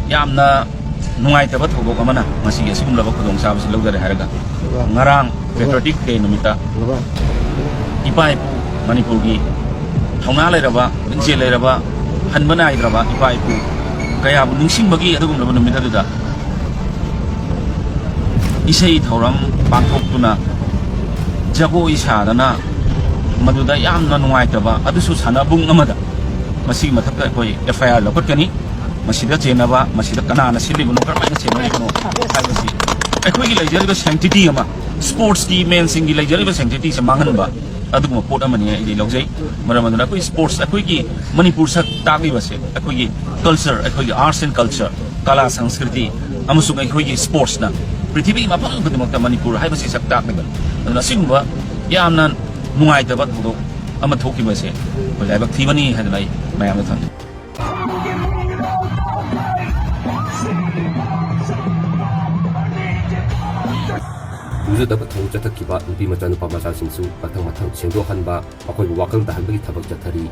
ꯌꯥꯝꯅ ꯅꯨꯡꯉꯥꯏꯇꯕ ꯊꯧꯗꯣꯛ ꯑꯃꯅ ꯉꯁꯤꯒꯤ ꯑꯁꯤꯒꯨꯝꯂꯕ ꯈꯨꯗꯣꯡꯆꯥꯕꯁꯤ ꯂꯧꯖꯔꯦ ꯍꯥꯏꯔꯒ ꯉꯔꯥꯡ ꯄꯦꯇ꯭ꯔꯣꯇꯤꯛ ꯗꯦ ꯅꯨꯃꯤꯠꯇ ꯏꯄꯥ ꯏꯄꯨ ꯃꯅꯤꯄꯨꯔꯒꯤ ꯊꯧꯅꯥ ꯂꯩꯔꯕ ꯂꯤꯡꯖꯦꯜ ꯂꯩꯔꯕ ꯍꯟꯕ ꯅꯥꯏꯗ꯭ꯔꯕ ꯏꯄꯥ ꯏꯄꯨ ꯀꯌꯥꯕꯨ ꯅꯤꯡꯁꯤꯡꯕꯒꯤ ꯑꯗꯨꯒꯨꯝꯂꯕ ꯅꯨꯃꯤꯠ ꯑꯗꯨꯗ ꯏꯁꯩ ꯊꯧꯔꯝ ꯄꯥꯡꯊꯣꯛꯇꯨꯅ ꯖꯒꯣꯏ ꯁꯥꯗꯅ ꯃꯗꯨꯗ ꯌꯥꯝꯅ ꯅꯨꯡꯉꯥꯏꯇꯕ ꯑꯗꯨꯁꯨ ꯁꯥꯟꯅꯕꯨꯡ ꯑꯃꯗ ꯃꯁꯤꯒꯤ ꯃꯊꯛꯇ ꯑꯩꯈꯣꯏ FIR ꯂꯧꯈꯠꯀꯅꯤ ꯃꯁꯤꯗ ꯆꯦꯟꯅꯕ ꯃꯁꯤꯗ ꯀꯅꯥꯅ ꯁꯤꯜꯂꯤꯕꯅꯣ ꯀꯔꯝꯍꯥꯏꯅ ꯆꯦꯟꯅꯔꯤꯕꯅꯣ ꯍꯥꯏꯕꯁꯤ ꯑꯩꯈꯣꯏꯒꯤ ꯂꯩꯖꯔꯤꯕ ꯁꯦꯡꯇꯤꯇꯤ ꯑꯃ ꯁ꯭ꯄꯣꯔꯠꯁꯀꯤ ꯃꯦꯟꯁꯤꯡꯒꯤ ꯂꯩꯖꯔꯤꯕ ꯁꯦꯡꯇꯤꯇꯤꯁꯦ ꯃꯥꯡꯍꯟꯕ ꯑꯗꯨꯒꯨꯝꯕ ꯄꯣꯠ ꯑꯃꯅꯤ ꯑꯩꯗꯤ ꯂꯧꯖꯩ ꯃꯔꯝ ꯑꯗꯨꯅ ꯑꯩꯈꯣꯏ ꯁ꯭ꯄꯣꯔꯠꯁ ꯑꯩꯈꯣꯏꯒꯤ ꯃꯅꯤꯄꯨꯔ ꯁꯛ ꯇꯥꯛꯂꯤꯕꯁꯦ ꯑꯩꯈꯣꯏꯒꯤ ꯀꯜꯆꯔ ꯑꯩꯈꯣꯏꯒꯤ ꯑꯥꯔꯠꯁ ꯑꯦꯟ ꯀꯜꯆꯔ ꯀꯂꯥ ꯁꯪꯁꯀ꯭ꯔꯤꯇꯤ ꯑꯃꯁꯨꯡ ꯑꯩꯈꯣꯏꯒꯤ ꯁ꯭ꯄꯣꯔꯠꯁꯅ ꯄ꯭ꯔꯤꯊꯤꯕꯤꯒꯤ ꯃꯐꯝ ꯈꯨꯗꯤꯡꯃꯛꯇ ꯃꯅꯤꯄꯨꯔ ꯍꯥꯏꯕꯁꯤ ꯁꯛ ꯇꯥꯛꯂꯤꯕꯅꯤ ꯑꯗꯨꯅ ꯑꯁꯤꯒꯨꯝꯕ ꯌꯥꯝꯅ ꯅꯨꯡꯉꯥꯏꯇꯕ ꯊꯧꯗꯣꯛ ꯑꯃ ꯊꯣꯛꯈꯤꯕꯁꯦ ꯑꯩꯈꯣꯏ ꯂꯥꯏꯕꯛ ꯊꯤꯕꯅꯤ ꯍꯥꯏꯗꯅ ꯑꯩ ꯃꯌꯥꯝꯗ ꯊꯝꯖꯩ ꯂꯨꯖꯗꯕ ꯊꯧꯑꯣꯡ ꯆꯠꯊꯈꯤꯕ ꯅꯨꯄꯤ ꯃꯆꯥ ꯅꯨꯄꯥ ꯃꯆꯥꯁꯤꯡꯁꯨ ꯃꯊꯪ ꯃꯊꯪ ꯁꯦꯡꯗꯣꯛꯍꯟꯕ ꯃꯈꯣꯏꯕꯨ ꯋꯥꯈꯜ ꯇꯥꯍꯟꯕꯒꯤ ꯊꯕꯛ ꯆꯠꯊꯔꯤ